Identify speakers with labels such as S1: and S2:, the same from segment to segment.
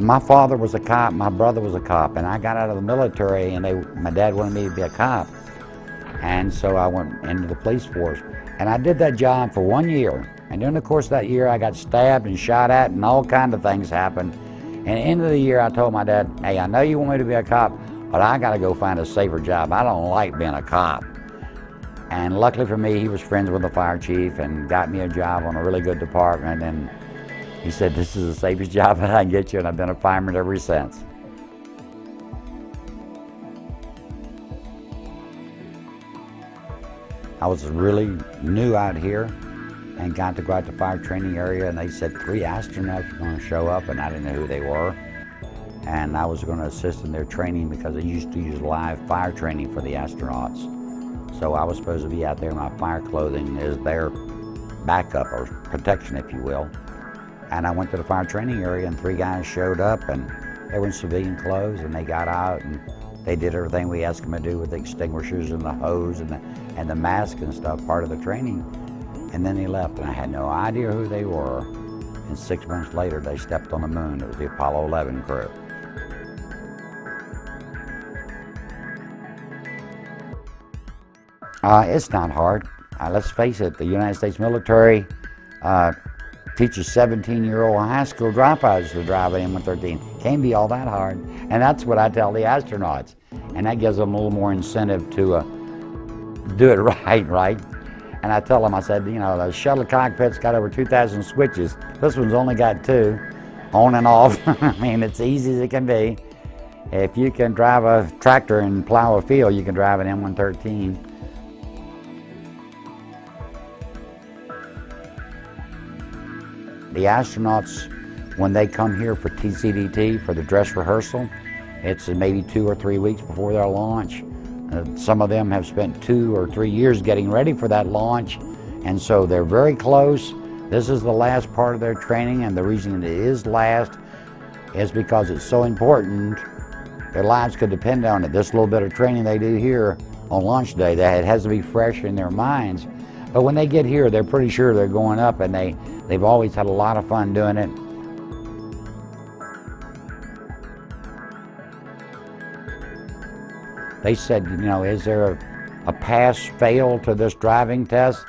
S1: My father was a cop, my brother was a cop, and I got out of the military, and my dad wanted me to be a cop. And so I went into the police force. And I did that job for 1 year. And during the course of that year, I got stabbed and shot at, and all kinds of things happened. And at the end of the year, I told my dad, hey, I know you want me to be a cop, but I got to go find a safer job. I don't like being a cop. And luckily for me, he was friends with the fire chief and got me a job on a really good department. And he said, this is the safest job that I can get you, and I've been a fireman ever since. I was really new out here and got to go out to fire training area, and they said 3 astronauts were going to show up, and I didn't know who they were. And I was going to assist in their training because they used to use live fire training for the astronauts. So I was supposed to be out there, my fire clothing is their backup or protection, if you will. And I went to the fire training area, and 3 guys showed up, and they were in civilian clothes, and they got out and they did everything we asked them to do with the extinguishers and the hose and the mask and stuff, part of the training. And then they left, and I had no idea who they were. And 6 months later, they stepped on the moon. It was the Apollo 11 crew. It's not hard. Let's face it, the United States military teaches 17-year-old high school dropouts to drive an M113. Can't be all that hard. And that's what I tell the astronauts. And that gives them a little more incentive to do it right? And I tell them, I said, you know, the shuttle cockpit's got over 2,000 switches. This one's only got 2, on and off. I mean, it's easy as it can be. If you can drive a tractor and plow a field, you can drive an M113. The astronauts, when they come here for TCDT, for the dress rehearsal, it's maybe 2 or 3 weeks before their launch. Some of them have spent 2 or 3 years getting ready for that launch, and so they're very close. This is the last part of their training, and the reason it is last is because it's so important. Their lives could depend on it. This little bit of training they do here on launch day, that it has to be fresh in their minds. But when they get here, they're pretty sure they're going up, and they've always had a lot of fun doing it. They said, you know, is there a pass-fail to this driving test?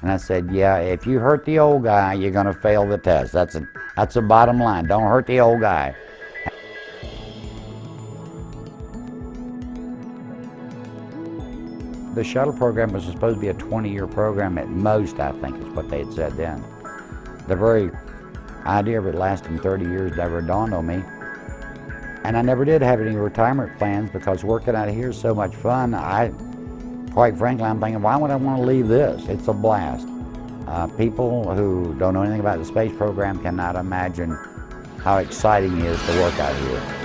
S1: And I said, yeah, if you hurt the old guy, you're going to fail the test. That's the bottom line. Don't hurt the old guy. The shuttle program was supposed to be a 20-year program at most, I think is what they had said then. The very idea of it lasting 30 years never dawned on me. And I never did have any retirement plans because working out here is so much fun. Quite frankly, I'm thinking, why would I want to leave this? It's a blast. People who don't know anything about the space program cannot imagine how exciting it is to work out here.